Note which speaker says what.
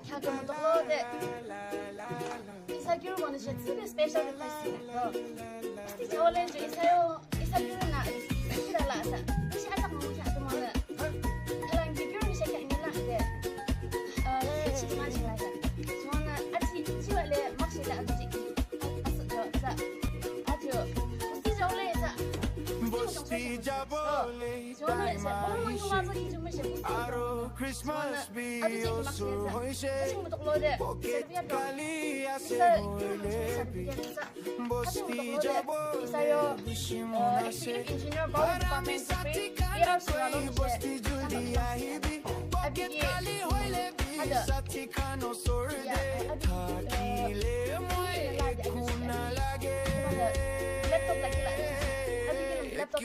Speaker 1: Kanske mot rådet. Isagiru 거는 진짜 특별 스페셜 리퀘스트니까. 진짜 원래 이제 isagiru나 이라라사. 혹시 아까 뭐지 아까 뭐는 그냥 비교를 시작해 있는 데. 진짜 많이 나자. 저는 아직 지원에 막시다 아직 자 아주 무슨 원래 저는 이제 너무 좋아서 이 점을
Speaker 2: Christmas be so
Speaker 1: 지금부터 로데 있어요. 인지니어 바우스 랩톱